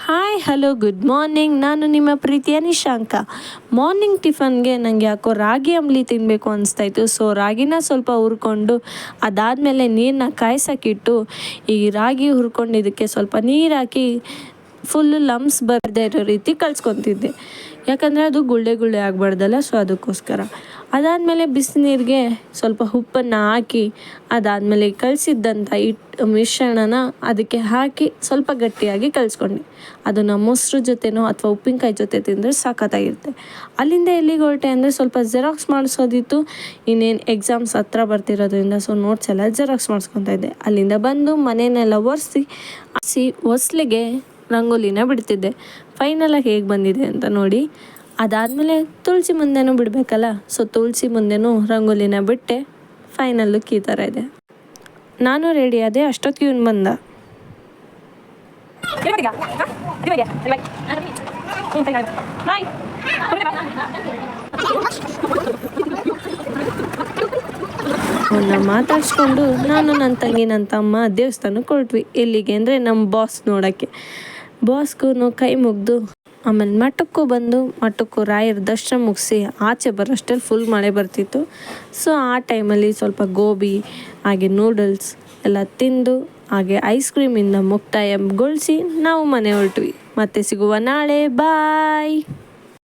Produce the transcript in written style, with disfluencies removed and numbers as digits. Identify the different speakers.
Speaker 1: Hi hello good morning. ನಾನು ನಿಮ್ಮ ಪ್ರೀತಿಯ ನಿಶಾಂಕ. ಮಾರ್ನಿಂಗ್ ಟಿಫನ್ಗೆ ನನಗೆ ಯಾಕೋ ರಾಗಿ ಅಂಬ್ಲಿ ತಿನ್ನಬೇಕು ಅನಿಸ್ತಾಯಿತ್ತು. ಸೊ ರಾಗಿನ ಸ್ವಲ್ಪ ಹುರ್ಕೊಂಡು ಅದಾದಮೇಲೆ ನೀರನ್ನ ಕಾಯ್ಸೋಕ್ಕಿಟ್ಟು ಈ ರಾಗಿ ಹುರ್ಕೊಂಡಿದ್ದಕ್ಕೆ ಸ್ವಲ್ಪ ನೀರು ಹಾಕಿ ಫುಲ್ಲು ಲಮ್ಸ್ ಬರದೇ ಇರೋ ರೀತಿ ಕಲಿಸ್ಕೊತಿದ್ದೆ. ಯಾಕಂದರೆ ಅದು ಗುಳ್ಳೆ ಗುಳ್ಳೆ ಆಗಬಾರ್ದಲ್ಲ, ಸೊ ಅದಕ್ಕೋಸ್ಕರ. ಅದಾದಮೇಲೆ ಬಿಸಿನೀರಿಗೆ ಸ್ವಲ್ಪ ಉಪ್ಪನ್ನು ಹಾಕಿ ಅದಾದಮೇಲೆ ಕಲಸಿದ್ದಂಥ ಮಿಶ್ರಣನ ಅದಕ್ಕೆ ಹಾಕಿ ಸ್ವಲ್ಪ ಗಟ್ಟಿಯಾಗಿ ಕಲಿಸ್ಕೊಂಡೆ. ಅದನ್ನು ಮೊಸರು ಜೊತೆನೋ ಅಥವಾ ಉಪ್ಪಿನಕಾಯಿ ಜೊತೆ ತಿಂದರೆ ಸಖತ್ತಾಗಿರುತ್ತೆ. ಅಲ್ಲಿಂದ ಎಲ್ಲಿಗೆ ಹೊರಟೆ ಅಂದರೆ ಸ್ವಲ್ಪ ಜೆರಾಕ್ಸ್ ಮಾಡಿಸೋದಿತ್ತು. ಇನ್ನೇನು ಎಕ್ಸಾಮ್ಸ್ ಹತ್ರ ಬರ್ತಿರೋದ್ರಿಂದ ಸೊ ನೋಟ್ಸ್ ಎಲ್ಲ ಜೆರಾಕ್ಸ್ ಮಾಡಿಸ್ಕೊತಾ ಇದ್ದೆ. ಅಲ್ಲಿಂದ ಬಂದು ಮನೆಯನ್ನೆಲ್ಲ ಒರೆಸಿ ಹೊಸ್ಲಿಗೆ ರಂಗೋಲಿನ ಬಿಡ್ತಿದ್ದೆ. ಫೈನಲಾಗಿ ಹೇಗೆ ಬಂದಿದೆ ಅಂತ ನೋಡಿ. ಅದಾದಮೇಲೆ ತುಳಸಿ ಮುಂದೆನೂ ಬಿಡಬೇಕಲ್ಲ, ಸೊ ತುಳಸಿ ಮುಂದೆನೂ ರಂಗೋಲಿನ ಬಿಟ್ಟೆ. ಫೈನಲ್ ಲುಕ್ ಈ ಥರ ಇದೆ. ನಾನು ರೆಡಿ ಆದೆ, ಅಷ್ಟೊತ್ತಿಗೆ ಇವನು ಬಂದ. ಅವನ್ನ ಮಾತಾಡ್ಸ್ಕೊಂಡು ನಾನು ನನ್ನ ತಂಗಿ ನನ್ನ ತಮ್ಮ ದೇವಸ್ಥಾನಕ್ಕೆ ಹೊರಟ್ವಿ. ಎಲ್ಲಿಗೆ ಅಂದರೆ ನಮ್ಮ ಬಾಸ್ ನೋಡೋಕ್ಕೆ. ಬಾಸ್ಗೂ ಕೈ ಮುಗಿದು ಆಮೇಲೆ ಮಠಕ್ಕೂ ರಾಯರ ದರ್ಶನ ಮುಗಿಸಿ ಆಚೆ ಬರೋಷ್ಟರಲ್ಲಿ ಫುಲ್ ಮಳೆ ಬರ್ತಿತ್ತು. ಸೊ ಆ ಟೈಮಲ್ಲಿ ಸ್ವಲ್ಪ ಗೋಬಿ ಹಾಗೆ ನೂಡಲ್ಸ್ ಎಲ್ಲ ತಿಂದು ಹಾಗೆ ಐಸ್ ಕ್ರೀಮಿಂದ ಮುಕ್ತಾಯಗೊಳಿಸಿ ನಾವು ಮನೆ ಹೊರಟ್ವಿ. ಮತ್ತೆ ಸಿಗುವ ನಾಳೆ. ಬಾಯ್.